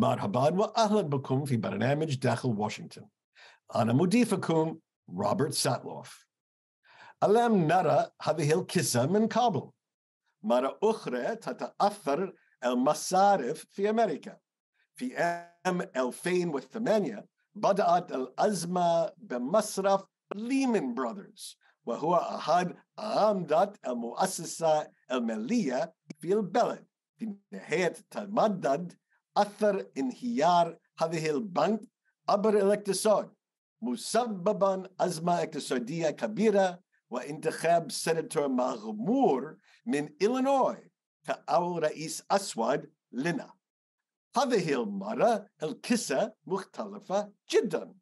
مرحبا وأهلا بكم في برنامج داخل واشنطن. أنا مضيفكم روبرت ساتلوف. الآن نرى هذه القصة من قبل. مرة أخرى تتأثر المصارف في أميركا. في عام 2008 بدأت الأزمة بمصرف ليمان براذرز، وهو أحد أعمدة المؤسسة المالية في البلد. في نهاية تمدد أثر انهيار هذه البنك عبر الاقتصاد، مسببا أزمة اقتصادية كبيرة وانتخاب سيناتور مغمور من إيلينوي كأول رئيس أسود لنا. هذه المرة القصة مختلفة جدا.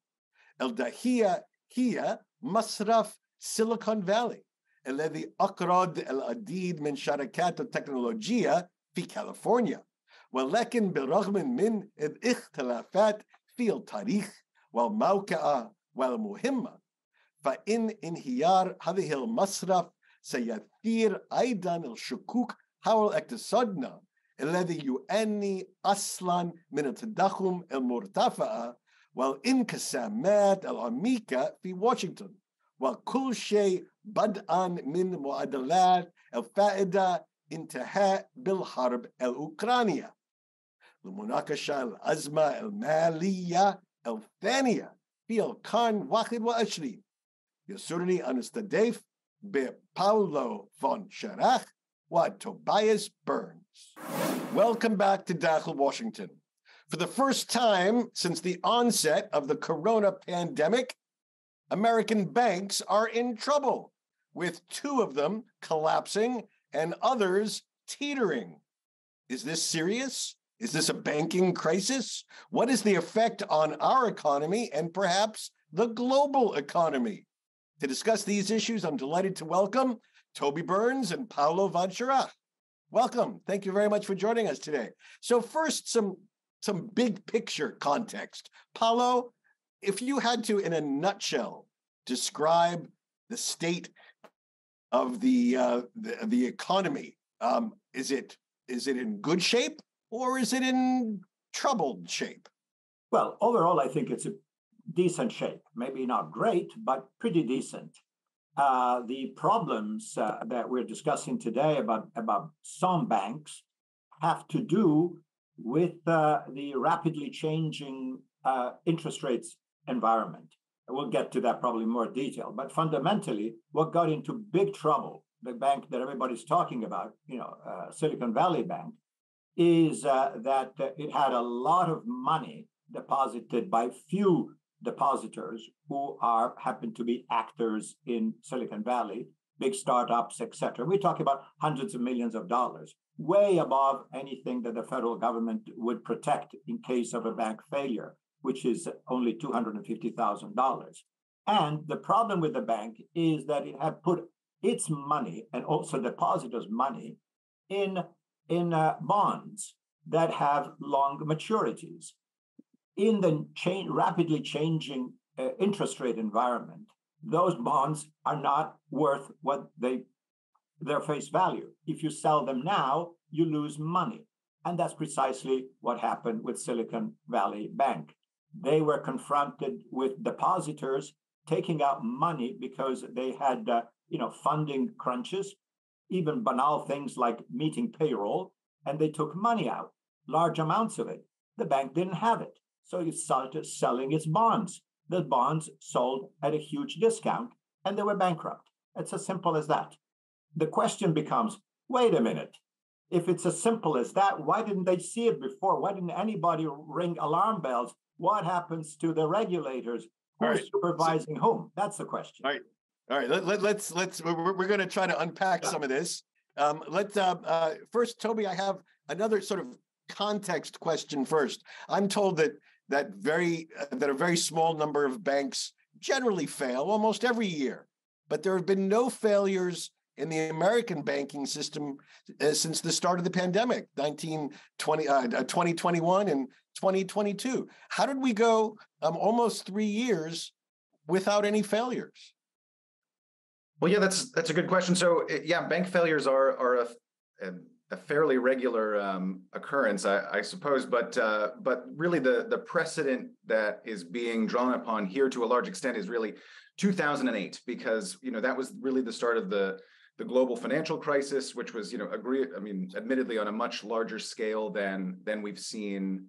الضحية هي مصرف سيليكون فالي الذي أقرض العديد من شركات التكنولوجيا في كاليفورنيا، ولكن بالرغم من الاختلافات في التاريخ والموقع والمهمة، فإن انهيار هذه المصرف سيثير أيضا الشكوك حول اقتصادنا الذي يعاني أصلا من التضخم المرتفع والانقسامات العميقة في واشنطن، وكل شيء بدءا من معدلات الفائدة انتهاء بالحرب الأوكرانية. لمناقشة الأزمة المالية الثانية في القرن 21 يسرني أن أستضيف بباولو فون شراخ وتوبياس بيرنز. Welcome back to Dakhel Washington. For the first time since the onset of the corona pandemic, American banks are in trouble, with two of them collapsing and others teetering. Is this serious? Is this a banking crisis? What is the effect on our economy and perhaps the global economy? To discuss these issues, I'm delighted to welcome Toby Burns and Paolo von Schirach. Welcome. Thank you very much for joining us today. So first, some big picture context. Paolo, if you had to, in a nutshell, describe the state of the economy, is it in good shape or is it in troubled shape? Well, overall, I think it's a decent shape. Maybe not great, but pretty decent. The problems that we're discussing today about some banks have to do with the rapidly changing interest rates environment. We'll get to that probably in more detail. But fundamentally, what got into big trouble, the bank that everybody's talking about, Silicon Valley Bank, is that it had a lot of money deposited by few depositors who happen to be actors in Silicon Valley, big startups, etc. We talk about hundreds of millions of dollars, way above anything that the federal government would protect in case of a bank failure, which is only $250,000. And the problem with the bank is that it had put its money and also depositors' money in bonds that have long maturities. In the rapidly changing interest rate environment, those bonds are not worth what their face value. If you sell them now, you lose money. And that's precisely what happened with Silicon Valley Bank. They were confronted with depositors taking out money because they had funding crunches, even banal things like meeting payroll, and they took money out, large amounts of it. The bank didn't have it. So it started selling its bonds. The bonds sold at a huge discount and they were bankrupt. It's as simple as that. The question becomes, wait a minute. If it's as simple as that, why didn't they see it before? Why didn't anybody ring alarm bells? What happens to the regulators? Who's supervising whom? That's the question. All right. Let's. We're going to try to unpack some of this. First, Toby, I have another sort of context question first. I'm told that a very small number of banks generally fail almost every year, but there have been no failures in the American banking system since the start of the pandemic, 2021 and 2022. How did we go almost 3 years without any failures? Well, yeah, that's a good question. So, bank failures are a fairly regular occurrence, I suppose, but really the precedent that is being drawn upon here to a large extent is really 2008, because that was really the start of the global financial crisis, which was admittedly on a much larger scale than we've seen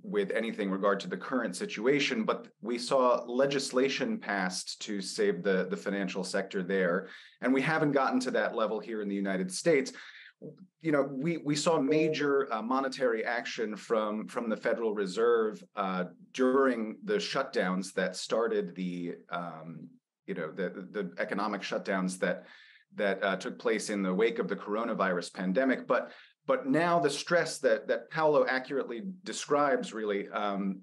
with anything regard to the current situation. But we saw legislation passed to save the financial sector there, and we haven't gotten to that level here in the United States. We saw major monetary action from the Federal Reserve during the shutdowns that started the economic shutdowns that took place in the wake of the coronavirus pandemic. But now the stress that Paolo accurately describes, really,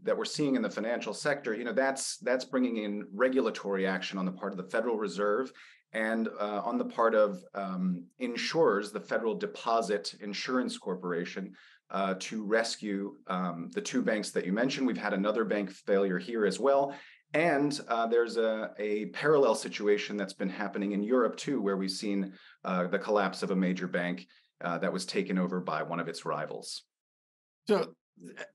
that we're seeing in the financial sector, that's bringing in regulatory action on the part of the Federal Reserve and on the part of insurers, the Federal Deposit Insurance Corporation, to rescue the two banks that you mentioned. We've had another bank failure here as well. And there's a parallel situation that's been happening in Europe, too, where we've seen the collapse of a major bank that was taken over by one of its rivals. So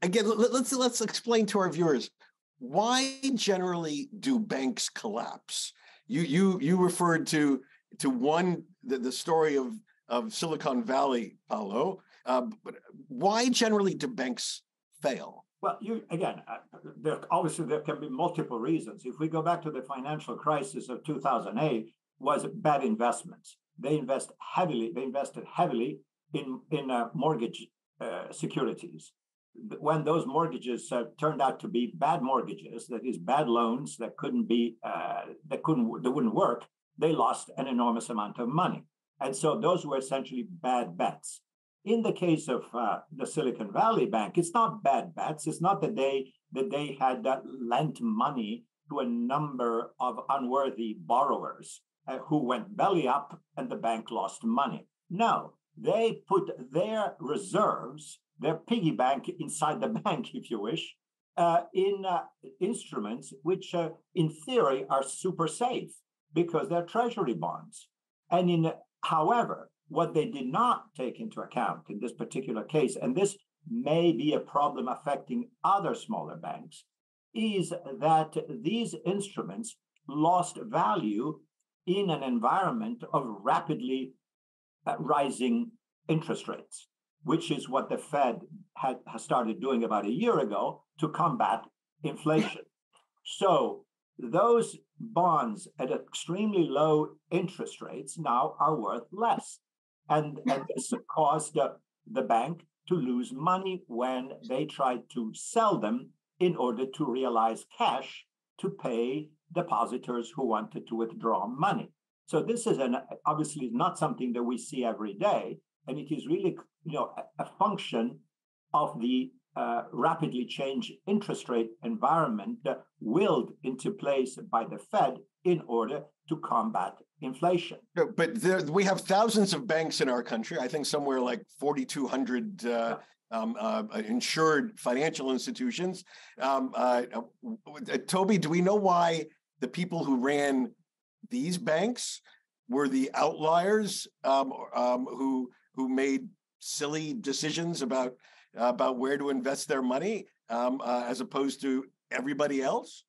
again, let's explain to our viewers, why generally do banks collapse? You referred to the story of Silicon Valley, Paolo. But why generally do banks fail? Well, there can be multiple reasons. If we go back to the financial crisis of 2008, was bad investments. They invested heavily in mortgage securities. When those mortgages turned out to be bad mortgages, that is, bad loans that wouldn't work, they lost an enormous amount of money. And so those were essentially bad bets. In the case of the Silicon Valley Bank, it's not bad bets. It's not that they had lent money to a number of unworthy borrowers who went belly up and the bank lost money. No, they put their reserves, their piggy bank inside the bank, if you wish, in instruments which in theory are super safe because they're treasury bonds. And however, what they did not take into account in this particular case, and this may be a problem affecting other smaller banks, is that these instruments lost value in an environment of rapidly rising interest rates, which is what the Fed has started doing about a year ago to combat inflation. So those bonds at extremely low interest rates now are worth less. And this caused the bank to lose money when they tried to sell them in order to realize cash to pay depositors who wanted to withdraw money. So this is obviously not something that we see every day, and it is really a function of the rapidly changed interest rate environment willed into place by the Fed in order to combat inflation. But we have thousands of banks in our country. I think somewhere like 4,200 insured financial institutions. Toby, do we know why the people who ran these banks were the outliers who made silly decisions about where to invest their money as opposed to everybody else?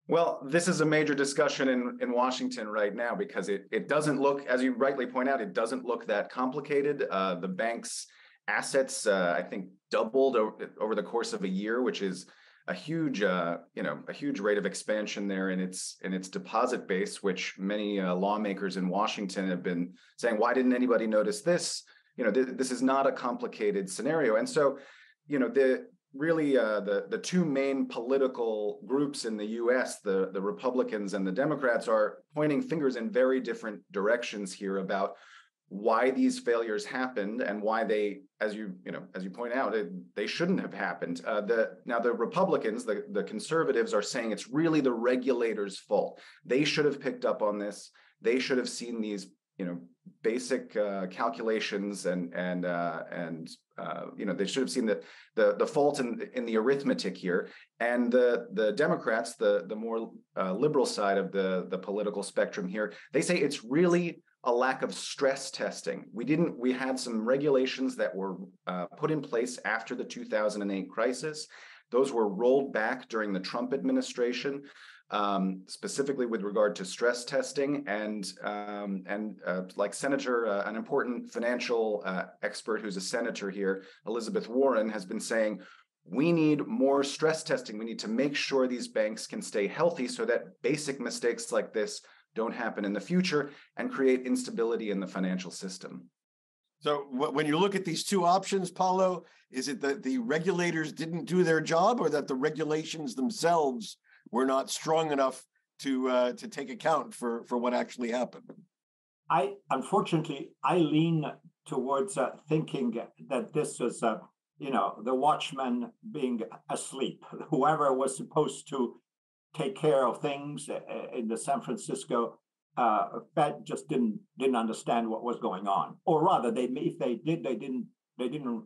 Well, this is a major discussion in Washington right now because it doesn't look, as you rightly point out, it doesn't look that complicated. The bank's assets, I think, doubled over the course of a year, which is a huge rate of expansion there in its deposit base, which many lawmakers in Washington have been saying, why didn't anybody notice this? This is not a complicated scenario. And so, the two main political groups in the U.S., the Republicans and the Democrats, are pointing fingers in very different directions here about why these failures happened and why they, as you point out, they shouldn't have happened. Now the Republicans, the conservatives, are saying it's really the regulators' fault. They should have picked up on this. They should have seen these basic calculations and they should have seen the fault in the arithmetic here. And the Democrats, the more liberal side of the political spectrum here, they say it's really a lack of stress testing. We had some regulations that were put in place after the 2008 crisis. Those were rolled back during the Trump administration, specifically with regard to stress testing. And like Senator, an important financial expert who's a senator here, Elizabeth Warren, has been saying, we need more stress testing. We need to make sure these banks can stay healthy so that basic mistakes like this don't happen in the future and create instability in the financial system. So when you look at these two options, Paulo, is it that the regulators didn't do their job, or that the regulations themselves were not strong enough to take account for what actually happened? Unfortunately, I lean towards thinking that this was, the watchman being asleep. Whoever was supposed to take care of things in the San Francisco Fed just didn't understand what was going on, or rather, if they did, they didn't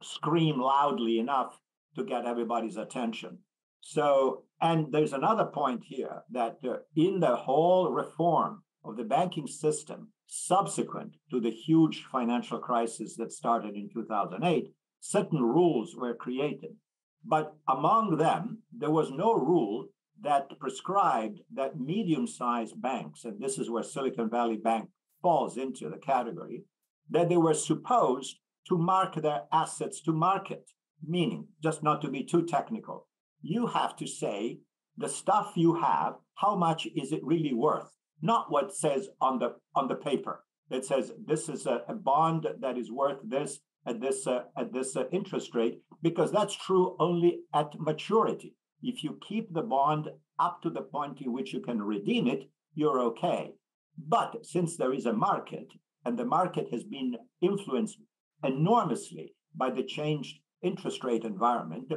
scream loudly enough to get everybody's attention. So, and there's another point here that in the whole reform of the banking system subsequent to the huge financial crisis that started in 2008, certain rules were created. But among them, there was no rule that prescribed that medium-sized banks, and this is where Silicon Valley Bank falls into the category, that they were supposed to mark their assets to market, meaning, just not to be too technical, you have to say the stuff you have, how much is it really worth? Not what says on the paper. It says this is a bond that is worth this at this interest rate, because that's true only at maturity. If you keep the bond up to the point in which you can redeem it, you're okay. But since there is a market, and the market has been influenced enormously by the changed interest rate environment,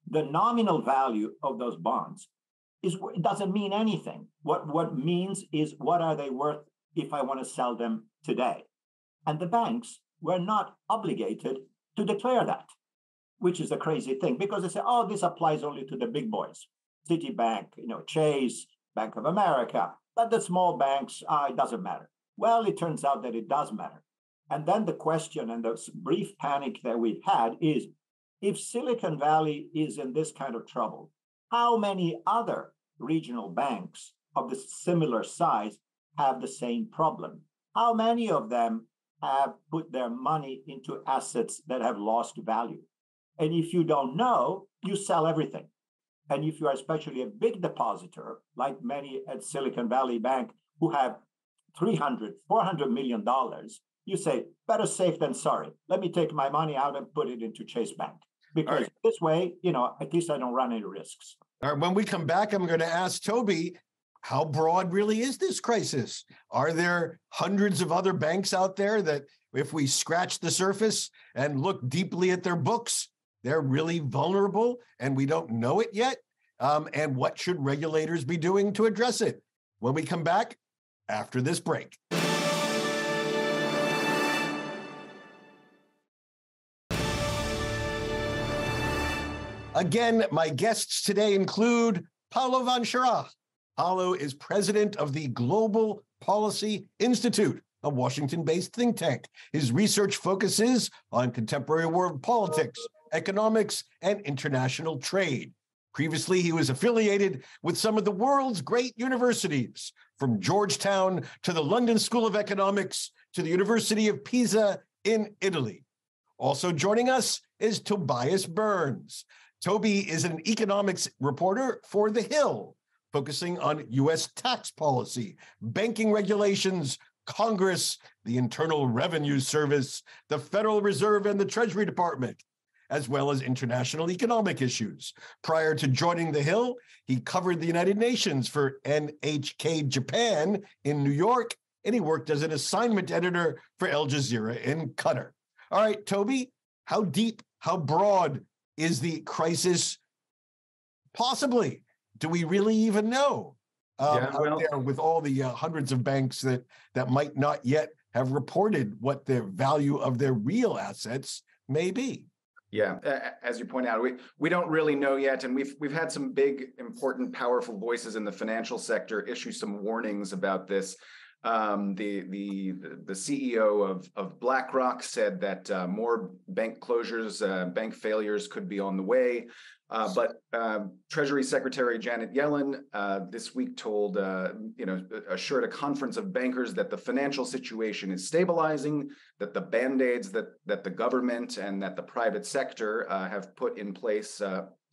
the nominal value of those bonds it doesn't mean anything. What means is, what are they worth if I want to sell them today? And the banks were not obligated to declare that, which is a crazy thing, because they say, oh, this applies only to the big boys, Citibank, Chase, Bank of America, but the small banks, it doesn't matter. Well, it turns out that it does matter. And then the question and the brief panic that we've had is, if Silicon Valley is in this kind of trouble, how many other regional banks of the similar size have the same problem? How many of them have put their money into assets that have lost value? And if you don't know, you sell everything. And if you are especially a big depositor, like many at Silicon Valley Bank who have $300, $400 million, you say, better safe than sorry. Let me take my money out and put it into Chase Bank. Because this way, at least I don't run any risks. All right, when we come back, I'm going to ask Toby, how broad really is this crisis? Are there hundreds of other banks out there that, if we scratch the surface and look deeply at their books, they're really vulnerable and we don't know it yet? And what should regulators be doing to address it? When we come back after this break. Again, my guests today include Paulo van Schirach. Paulo is president of the Global Policy Institute, a Washington-based think tank. His research focuses on contemporary world politics, economics, and international trade. Previously, he was affiliated with some of the world's great universities, from Georgetown to the London School of Economics to the University of Pisa in Italy. Also joining us is Tobias Burns. Toby is an economics reporter for The Hill, focusing on U.S. tax policy, banking regulations, Congress, the Internal Revenue Service, the Federal Reserve, and the Treasury Department, as well as international economic issues. Prior to joining The Hill, he covered the United Nations for NHK Japan in New York, and he worked as an assignment editor for Al Jazeera in Qatar. All right, Toby, how deep, how broad is the crisis? Possibly. Do we really even know out there with all the hundreds of banks that might not yet have reported what the value of their real assets may be? Yeah, as you point out, we don't really know yet, and we've had some big, important, powerful voices in the financial sector issue some warnings about this. The CEO of BlackRock said that more bank closures, bank failures could be on the way. But Treasury Secretary Janet Yellen this week told, assured a conference of bankers that the financial situation is stabilizing, that the band-aids that the government and that the private sector have put in place,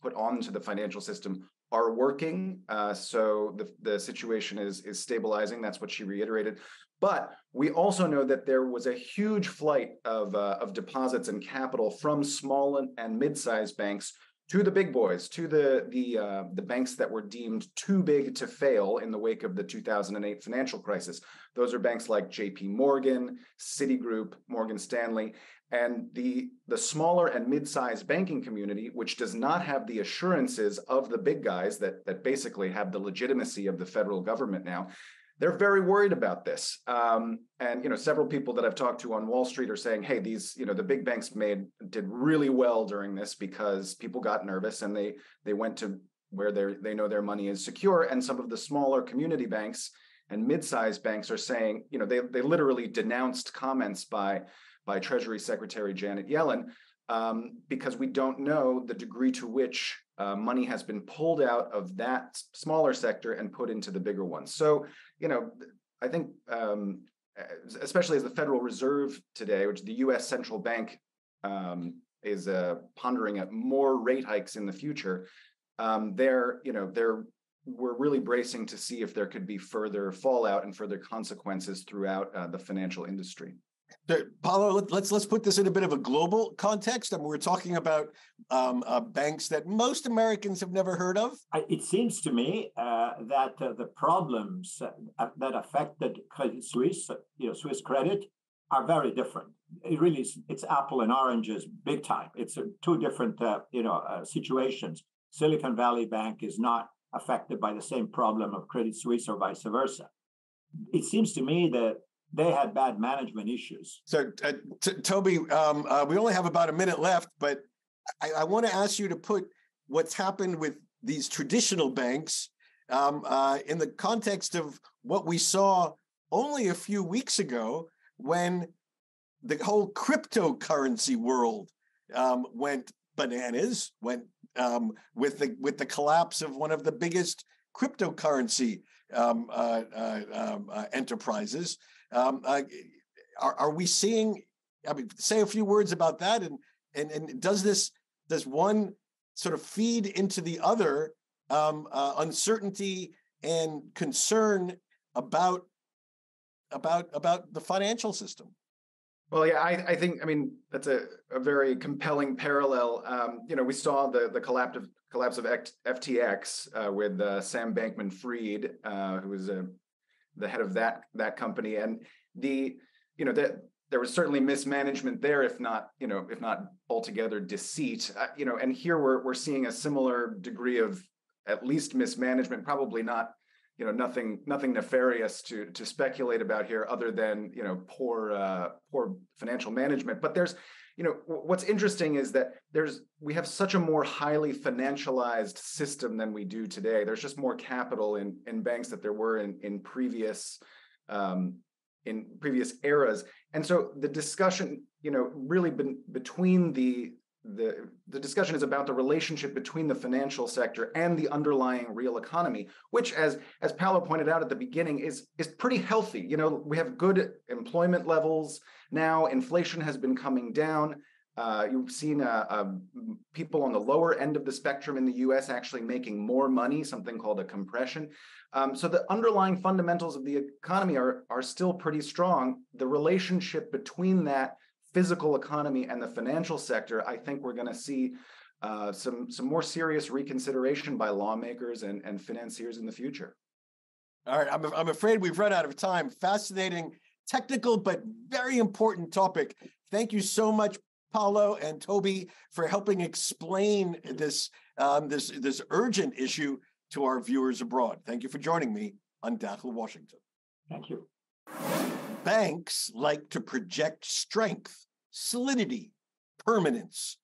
put onto the financial system are working. So the situation is stabilizing. That's what she reiterated. But we also know that there was a huge flight of deposits and capital from small and mid-sized banks to the big boys, to the banks that were deemed too big to fail in the wake of the 2008 financial crisis. Those are banks like JP Morgan, Citigroup, Morgan Stanley, and the smaller and mid-sized banking community, which does not have the assurances of the big guys that basically have the legitimacy of the federal government now. They're very worried about this. And several people that I've talked to on Wall Street are saying, hey, the big banks did really well during this because people got nervous and they went to where they know their money is secure. And some of the smaller community banks and mid-sized banks are saying, they literally denounced comments by Treasury Secretary Janet Yellen because we don't know the degree to which money has been pulled out of that smaller sector and put into the bigger ones. So, I think, especially as the Federal Reserve today, which the U.S. Central Bank is pondering at more rate hikes in the future, we're really bracing to see if there could be further fallout and further consequences throughout the financial industry. Paulo, let's put this in a bit of a global context. I mean, we're talking about banks that most Americans have never heard of. It seems to me that the problems that affected Credit Suisse, Swiss credit, are very different. It's apple and oranges, big time. It's two different situations. Silicon Valley Bank is not affected by the same problem of Credit Suisse or vice versa. It seems to me that they had bad management issues. So, Toby, we only have about a minute left, but I want to ask you to put what's happened with these traditional banks in the context of what we saw only a few weeks ago when the whole cryptocurrency world went bananas, went with the collapse of one of the biggest cryptocurrency enterprises. Are we seeing? I mean, say a few words about that, and does one sort of feed into the other, uncertainty and concern about the financial system? Well, yeah, I think that's a very compelling parallel. We saw the collapse of FTX with Sam Bankman-Fried, who was the head of that company, and there was certainly mismanagement there, if not altogether deceit. And here we're seeing a similar degree of at least mismanagement, probably not. Nothing nefarious to speculate about here, other than poor financial management. But there's what's interesting is that we have such a more highly financialized system than we do today. There's just more capital in banks that there were in previous eras, and so the discussion really between the discussion is about the relationship between the financial sector and the underlying real economy, which, as Paulo pointed out at the beginning, is pretty healthy. We have good employment levels now. Inflation has been coming down. You've seen people on the lower end of the spectrum in the U.S. actually making more money, something called a compression. So the underlying fundamentals of the economy are still pretty strong. The relationship between that physical economy and the financial sector, I think we're going to see some more serious reconsideration by lawmakers and financiers in the future. All right, I'm afraid we've run out of time. Fascinating, technical, but very important topic. Thank you so much, Paulo and Toby, for helping explain this urgent issue to our viewers abroad. Thank you for joining me on Dakhel Washington. Thank you. Banks like to project strength, solidity, permanence,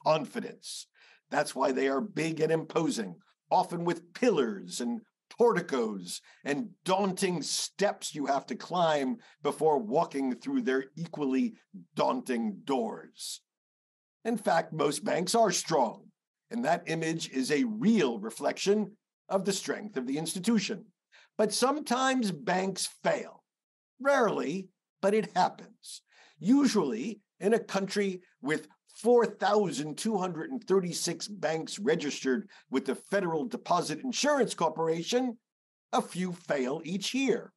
confidence. That's why they are big and imposing, often with pillars and porticos and daunting steps you have to climb before walking through their equally daunting doors. In fact, most banks are strong, and that image is a real reflection of the strength of the institution. But sometimes banks fail. Rarely, but it happens. Usually in a country with 4,236 banks registered with the Federal Deposit Insurance Corporation, a few fail each year.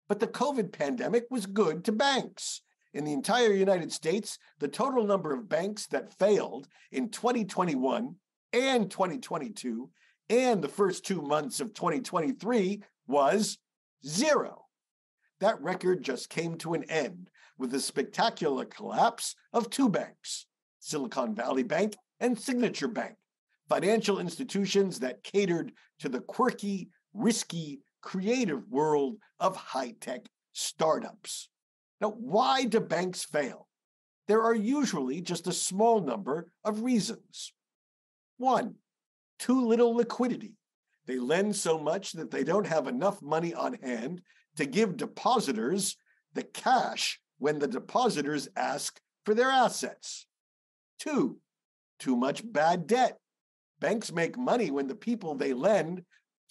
But the COVID pandemic was good to banks. In the entire United States, the total number of banks that failed in 2021 and 2022 and the first 2 months of 2023 was 0. That record just came to an end with the spectacular collapse of 2 banks, Silicon Valley Bank and Signature Bank, financial institutions that catered to the quirky, risky, creative world of high-tech startups. Now, why do banks fail? There are usually just a small number of reasons. 1, too little liquidity. They lend so much that they don't have enough money on hand to give depositors the cash when the depositors ask for their assets. 2, too much bad debt. Banks make money when the people they lend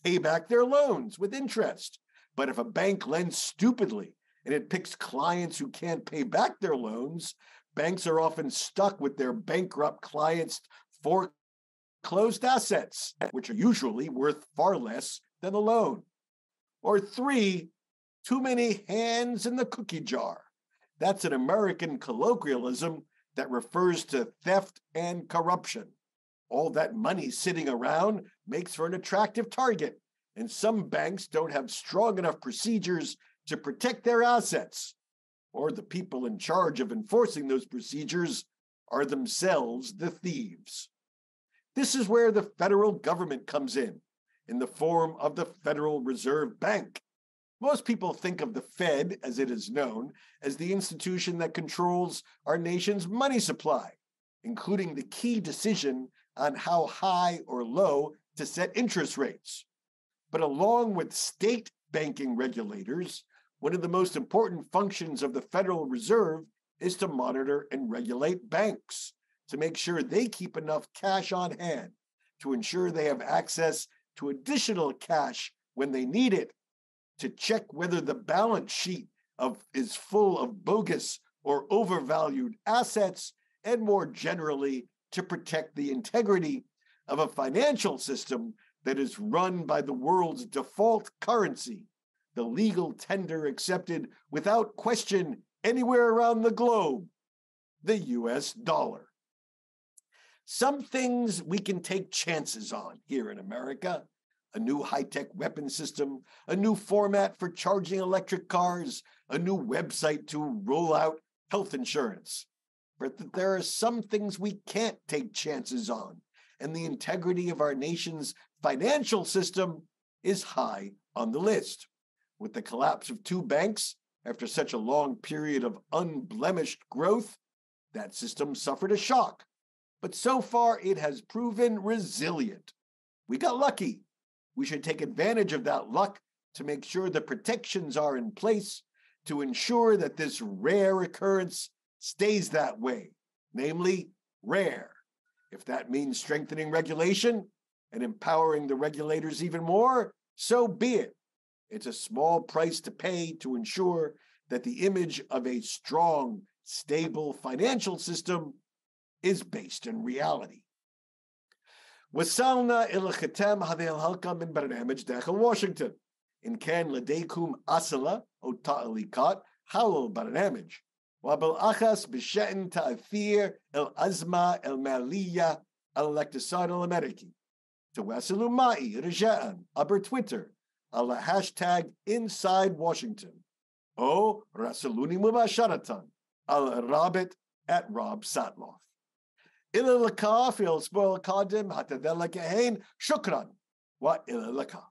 pay back their loans with interest. But if a bank lends stupidly and it picks clients who can't pay back their loans, banks are often stuck with their bankrupt clients' foreclosed assets, which are usually worth far less than the loan. Or 3, too many hands in the cookie jar. That's an American colloquialism that refers to theft and corruption. All that money sitting around makes for an attractive target, and some banks don't have strong enough procedures to protect their assets, or the people in charge of enforcing those procedures are themselves the thieves. This is where the federal government comes in the form of the Federal Reserve Bank. Most people think of the Fed, as it is known, as the institution that controls our nation's money supply, including the key decision on how high or low to set interest rates. But along with state banking regulators, one of the most important functions of the Federal Reserve is to monitor and regulate banks, to make sure they keep enough cash on hand, to ensure they have access to additional cash when they need it, to check whether the balance sheet is full of bogus or overvalued assets, and more generally, to protect the integrity of a financial system that is run by the world's default currency, the legal tender accepted without question anywhere around the globe, the US dollar. Some things we can take chances on here in America: a new high-tech weapon system, a new format for charging electric cars, a new website to roll out health insurance. But there are some things we can't take chances on, and the integrity of our nation's financial system is high on the list. With the collapse of 2 banks, after such a long period of unblemished growth, that system suffered a shock. But so far, it has proven resilient. We got lucky. We should take advantage of that luck to make sure the protections are in place to ensure that this rare occurrence stays that way, namely rare. If that means strengthening regulation and empowering the regulators even more, so be it. It's a small price to pay to ensure that the image of a strong, stable financial system is based in reality. وصلنا إلى ختام هذه الحلقة من برنامج داخل واشنطن. إن كان لديكم أسئلة أو تعليقات حول البرنامج وبالأخص بشأن تأثير الأزمة المالية على الاقتصاد الأمريكي، تواصلوا معي رجاء عبر تويتر على هاشتاج Inside Washington أو راسلوني مباشرة على الرابط @RobSatloff. إلى اللقاء في الأسبوع القادم. حتى ذلك الحين شكرا وإلى اللقاء.